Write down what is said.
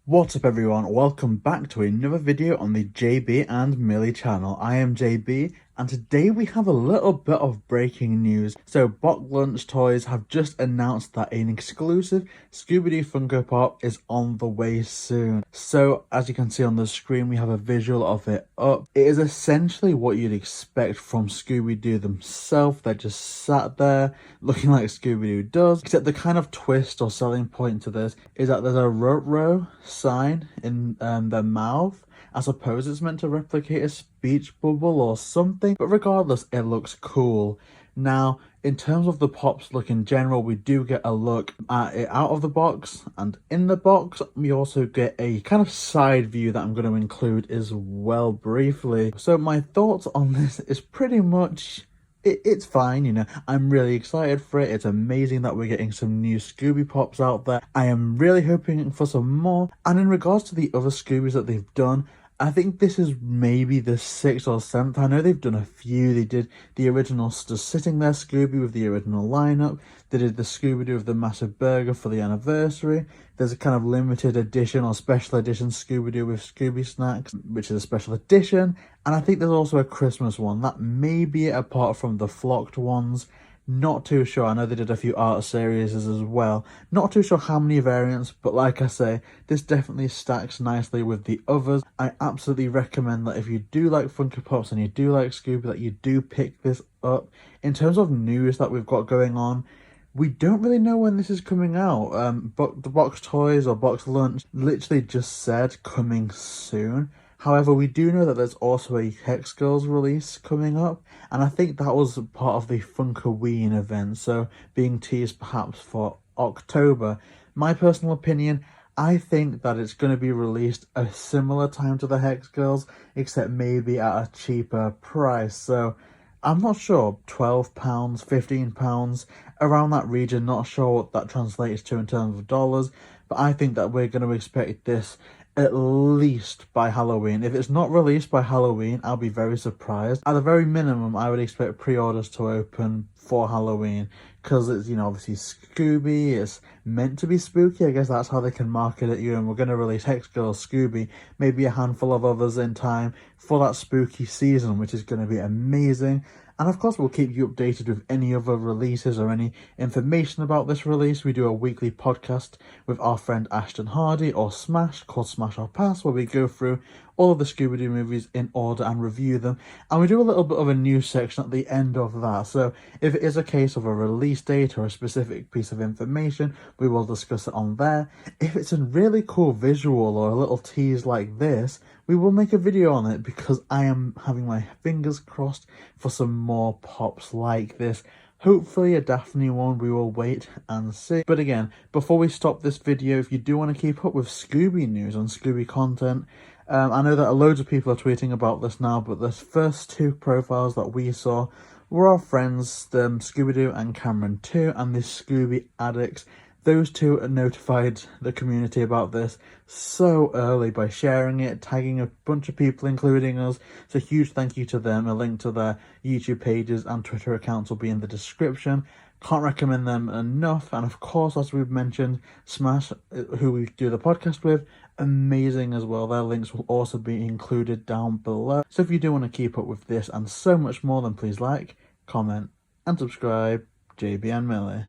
What's up everyone, welcome back to another video on the JayBee and Milly channel. I am JayBee and today we have a little bit of breaking news. So Box Lunch Toys have just announced that an exclusive Scooby-Doo Funko Pop is on the way soon. So as you can see on the screen, we have a visual of it up. It is essentially what you'd expect from Scooby-Doo themselves. They're just sat there looking like Scooby-Doo does, except the kind of twist or selling point to this is that there's a Ruh-Roh sign in their mouth. I suppose it's meant to replicate a speech bubble or something, but regardless, it looks cool. Now, in terms of the Pops look in general, we do get a look at it out of the box, and in the box, we also get a kind of side view that I'm going to include as well briefly. So my thoughts on this is pretty much it's fine, you know. I'm really excited for it. It's amazing that we're getting some new Scooby Pops out there. I am really hoping for some more. And in regards to the other Scoobies that they've done, I think this is maybe the 6th or 7th. I know they've done a few. They did the original Just Sitting There Scooby with the original lineup. They did the Scooby-Doo of the Massive Burger for the anniversary. There's a kind of limited edition or special edition Scooby-Doo with Scooby Snacks, which is a special edition. And I think there's also a Christmas one. That may be it apart from the flocked ones. Not too sure. I know they did a few art series as well. Not too sure how many variants, but like I say, this definitely stacks nicely with the others. I absolutely recommend that if you do like Funko Pops and you do like Scooby, that you do pick this up. In terms of news that we've got going on, we don't really know when this is coming out. But the Box Toys or Box Lunch literally just said coming soon. However, we do know that there's also a Hex Girls release coming up, and I think that was part of the Funkoween event, so being teased perhaps for October. My personal opinion, I think that it's going to be released a similar time to the Hex Girls, except maybe at a cheaper price. So I'm not sure, £12, £15, around that region, not sure what that translates to in terms of dollars, but I think that we're going to expect this at least by Halloween. If it's not released by Halloween, I'll be very surprised. At the very minimum, I would expect pre-orders to open for Halloween, because it's, you know, obviously Scooby, it's meant to be spooky. I guess that's how they can market it, you know, and we're going to release Hex Girls, Scooby, maybe a handful of others in time for that spooky season, which is going to be amazing. And of course, we'll keep you updated with any other releases or any information about this release. We do a weekly podcast with our friend Ashton Hardy, or Smash, called Smash or Pass, where we go through all of the Scooby-Doo movies in order and review them. And we do a little bit of a news section at the end of that. So if it is a case of a release date or a specific piece of information, we will discuss it on there. If it's a really cool visual or a little tease like this, we will make a video on it, because I am having my fingers crossed for some more pops like this. Hopefully a Daphne one, we will wait and see. But again, before we stop this video, if you do want to keep up with Scooby news and Scooby content, I know that loads of people are tweeting about this now, but the first two profiles that we saw were our friends, Scooby-Doo and Cameron Too, and the Scooby Addicts. Those two notified the community about this so early by sharing it, tagging a bunch of people, including us. So huge thank you to them. A link to their YouTube pages and Twitter accounts will be in the description. Can't recommend them enough. And of course, as we've mentioned, Smash, who we do the podcast with, amazing as well. Their links will also be included down below. So if you do want to keep up with this and so much more, then please like, comment and subscribe. JayBee and Milly.